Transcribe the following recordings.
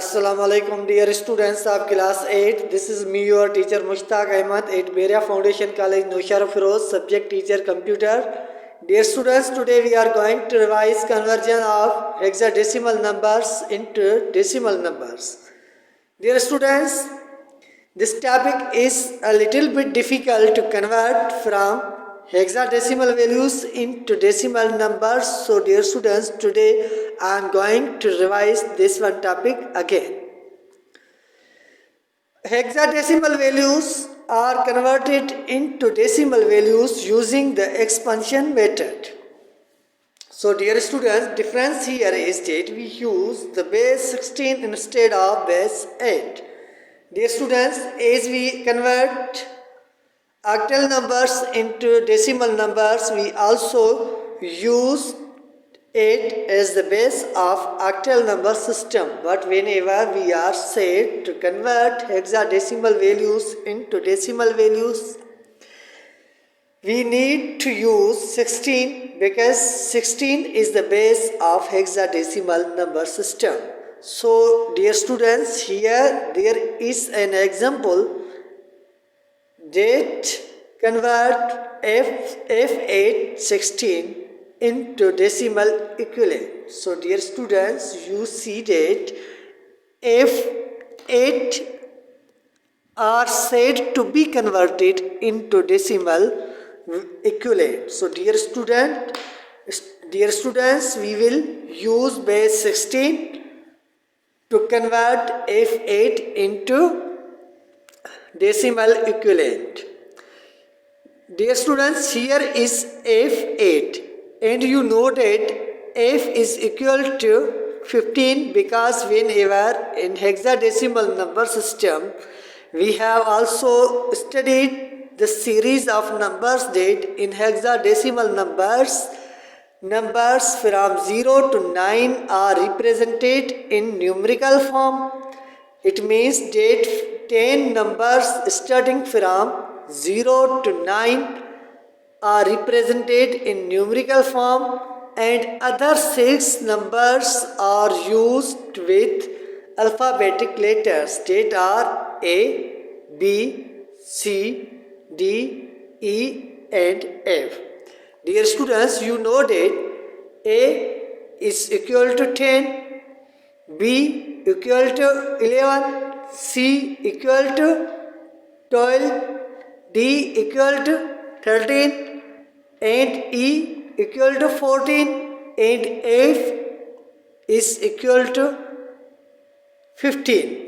Assalamu alaikum dear students of class 8. This is me your teacher Mushtaq Ahmed at Beria Foundation College Noshara Feroz, subject teacher computer. Dear students, today we are going to revise conversion of hexadecimal numbers into decimal numbers. Dear students, this topic is a little bit difficult to convert from hexadecimal values into decimal numbers. So dear students, today I am going to revise this one topic again. Hexadecimal values are converted into decimal values using the expansion method. So dear students, difference here is that we use the base 16 instead of base 8. Dear students, as we convert octal numbers into decimal numbers, we also use 8 as the base of octal number system. But whenever we are said to convert hexadecimal values into decimal values, we need to use 16 because 16 is the base of hexadecimal number system. So dear students, here there is an example that convert F8 16 into decimal equivalent. So dear students, you see that F8 are said to be converted into decimal equivalent. So dear students, we will use base 16 to convert F8 into decimal equivalent. Dear students, here is F8 and you know that F is equal to 15 because whenever in hexadecimal number system we have also studied the series of numbers that in hexadecimal numbers from 0 to 9 are represented in numerical form. It means that 10 numbers starting from 0 to 9 are represented in numerical form and other 6 numbers are used with alphabetic letters that are A, B, C, D, E and F. Dear students, you know that A is equal to 10, B equal to 11, C equal to 12, D equal to 13 and E equal to 14 and F is equal to 15.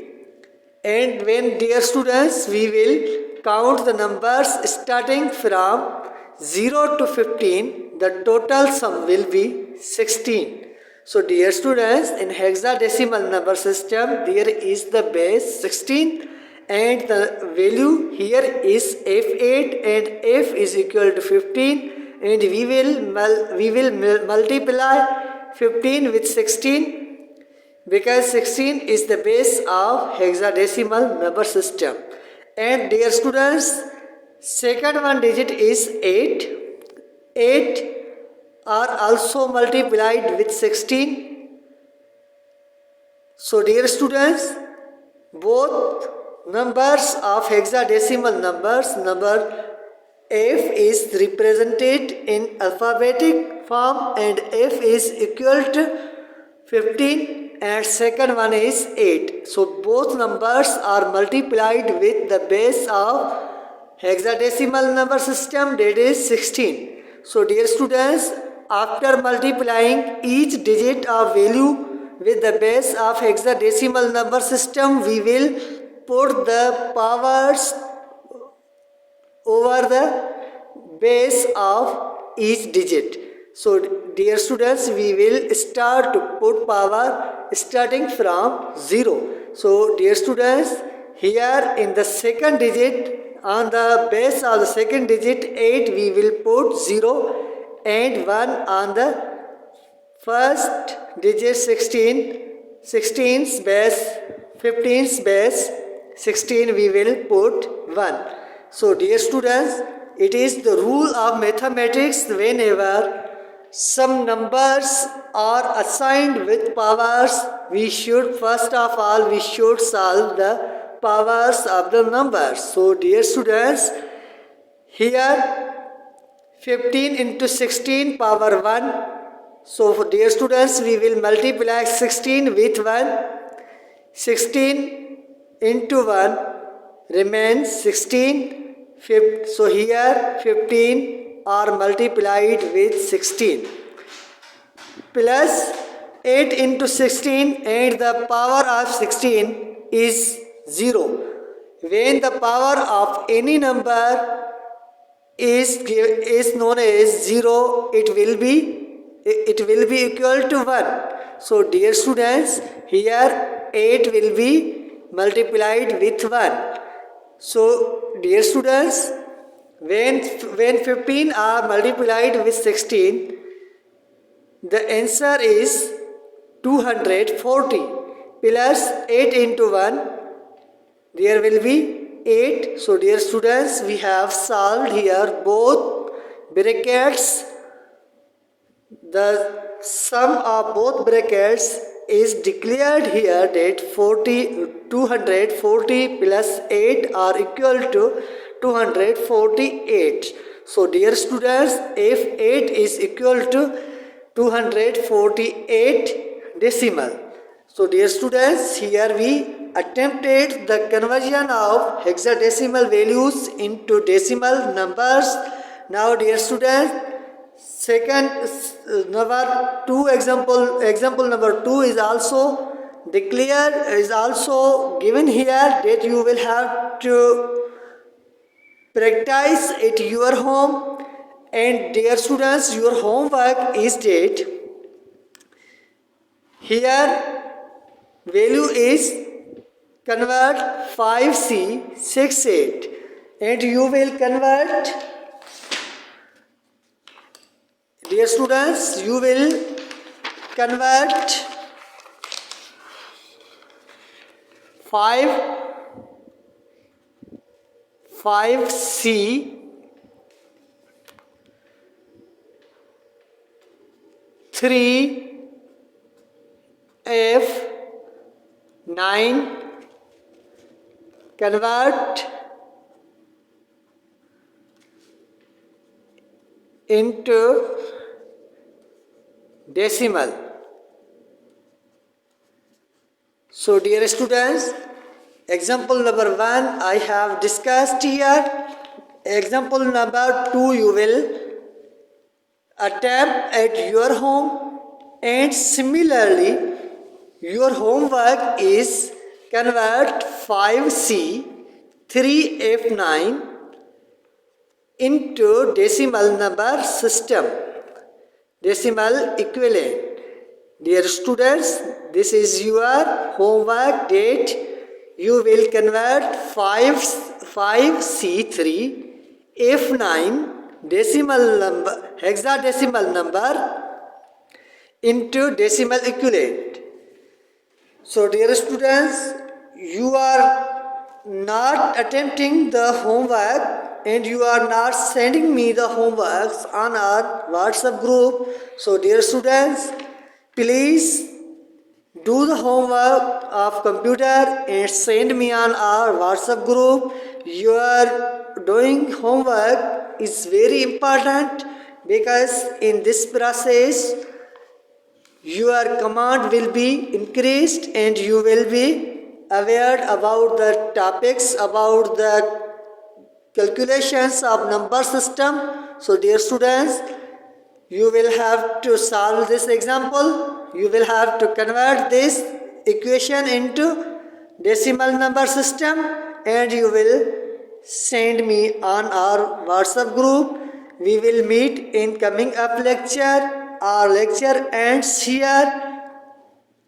And when dear students, we will count the numbers starting from 0 to 15, the total sum will be 16. So dear students, in hexadecimal number system there is the base 16 and the value here is F8 and F is equal to 15 and we will multiply 15 with 16 because 16 is the base of hexadecimal number system. And dear students, second one digit is 8. 8 are also multiplied with 16. So dear students, both numbers of hexadecimal numbers, number F is represented in alphabetic form and F is equal to 15 and second one is 8. So both numbers are multiplied with the base of hexadecimal number system, that is 16. So dear students, after multiplying each digit of value with the base of hexadecimal number system, we will put the powers over the base of each digit. So dear students, we will start to put power starting from 0. So dear students, here in the second digit, on the base of the second digit 8, we will put 0 and 1 on the first digit 16, 16's base, 15's base 16 we will put 1. So dear students, it is the rule of mathematics whenever some numbers are assigned with powers. We should first of all solve the powers of the numbers. So dear students, here 15 into 16 power 1. So dear students, we will multiply 16 with 1. 16 into 1 remains 16. So here 15 are multiplied with 16 plus 8 into 16, and the power of 16 is 0. When the power of any number is known as 0, it will be equal to 1. So dear students, here 8 will be multiplied with 1. So dear students, when 15 are multiplied with 16, the answer is 240 plus 8 into 1, there will be 8. So dear students, we have solved here both brackets. The sum of both brackets is declared here that 240 plus 8 are equal to 248. So dear students, if 8 is equal to 248 decimal. So dear students, here we attempted the conversion of hexadecimal values into decimal numbers. Now dear students, number 2 example number 2 is also given here, that you will have to practice at your home. And dear students, your homework is that here value is convert 5C68, and you will convert, dear students, you will convert 5C 3F9 convert into decimal. So dear students, example number 1 I have discussed here. Example number 2 you will attempt at your home, and similarly your homework is convert 5C 3F9 into decimal number system, decimal equivalent. Dear students, this is your homework, that you will convert 5C3F9 decimal number, hexadecimal number into decimal equivalent. So dear students, you are not attempting the homework and you are not sending me the homeworks on our WhatsApp group. So dear students, please do the homework of computer and send me on our WhatsApp group. Your doing homework is very important, because in this process your command will be increased and you will be aware about the topics, about the calculations of number system. So dear students, you will have to solve this example. You will have to convert this equation into decimal number system, and you will send me on our WhatsApp group. We will meet in coming up lecture. Our lecture ends here.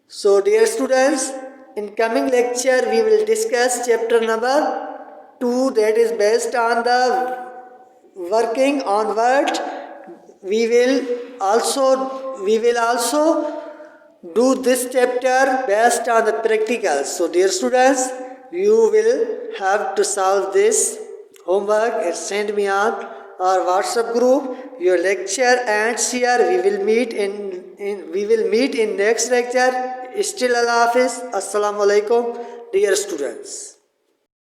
So dear students, in coming lecture we will discuss chapter number 2, that is based on the working on word. We will also do this chapter based on the practicals. So dear students, you will have to solve this homework and send me on our WhatsApp group. your lecture ends here. We will meet in next lecture. Still Allah Hafiz. Assalamu alaikum, dear students.